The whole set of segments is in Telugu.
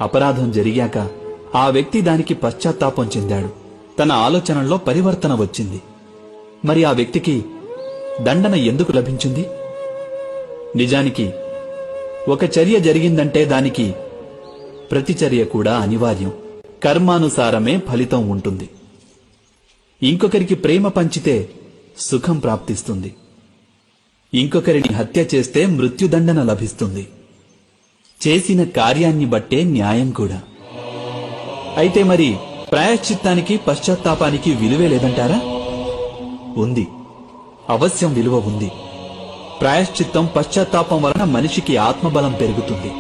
అపరాధం జరిగాక ఆ వ్యక్తి దానికి పశ్చాత్తాపం చెందాడు. తన ఆలోచనల్లో పరివర్తన వచ్చింది. మరి ఆ వ్యక్తికి దండన ఎందుకు లభించింది? నిజానికి ఒక చర్య జరిగిందంటే దానికి ప్రతిచర్య కూడా అనివార్యం. కర్మానుసారమే ఫలితం ఉంటుంది. ఇంకొకరికి ప్రేమ పంచితే సుఖం ప్రాప్తిస్తుంది. ఇంకొకరిని హత్య చేస్తే మృత్యుదండన లభిస్తుంది. చేసిన కార్యాన్ని బట్టే న్యాయం కూడా. అయితే మరి ప్రాయశ్చిత్తానికి పశ్చాత్తాపానికి విలువే లేదంటారా? ఉంది, అవశ్యం విలువ ఉంది. ప్రాయశ్చిత్తం పశ్చాత్తాపం వలన మనిషికి ఆత్మబలం పెరుగుతుంది.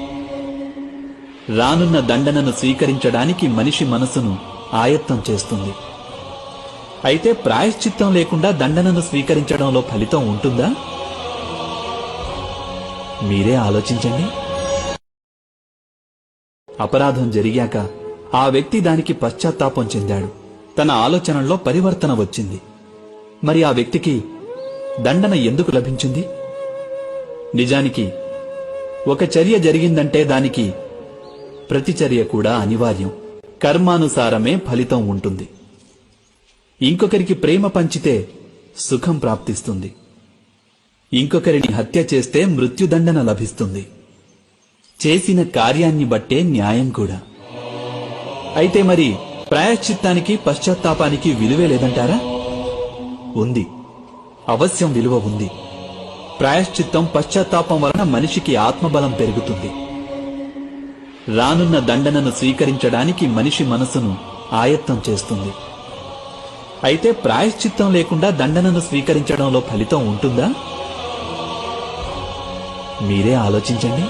రానున్న దండనను స్వీకరించడానికి మనిషి మనసును ఆయత్తం చేస్తుంది. అయితే ప్రాయశ్చిత్తం లేకుండా దండనను స్వీకరించడంలో ఫలితం ఉంటుందా? మీరే ఆలోచించండి. అపరాధం జరిగాక ఆ వ్యక్తి దానికి పశ్చాత్తాపం చెందాడు. తన ఆలోచనల్లో పరివర్తన వచ్చింది. మరి ఆ వ్యక్తికి దండన ఎందుకు లభించింది? నిజానికి ఒక చర్య జరిగిందంటే దానికి ప్రతిచర్య కూడా అనివార్యం. కర్మానుసారమే ఫలితం ఉంటుంది. ఇంకొకరికి ప్రేమ పంచితే సుఖం ప్రాప్తిస్తుంది. ఇంకొకరిని హత్య చేస్తే మృత్యుదండన లభిస్తుంది. చేసిన కార్యాన్ని బట్టే న్యాయం కూడా. అయితే మరి ప్రాయశ్చిత్తానికి పశ్చాత్తాపానికి విలువే లేదంటారా? ఉంది, అవశ్యం విలువ ఉంది. ప్రాయశ్చిత్తం పశ్చాత్తాపం వలన మనిషికి ఆత్మబలం పెరుగుతుంది. రానున్న దండనను స్వీకరించడానికి మనిషి మనసును ఆయత్తం చేస్తుంది. అయితే ప్రాయశ్చిత్తం లేకుండా దండనను స్వీకరించడంలో ఫలితం ఉంటుందా? మీరే ఆలోచించండి.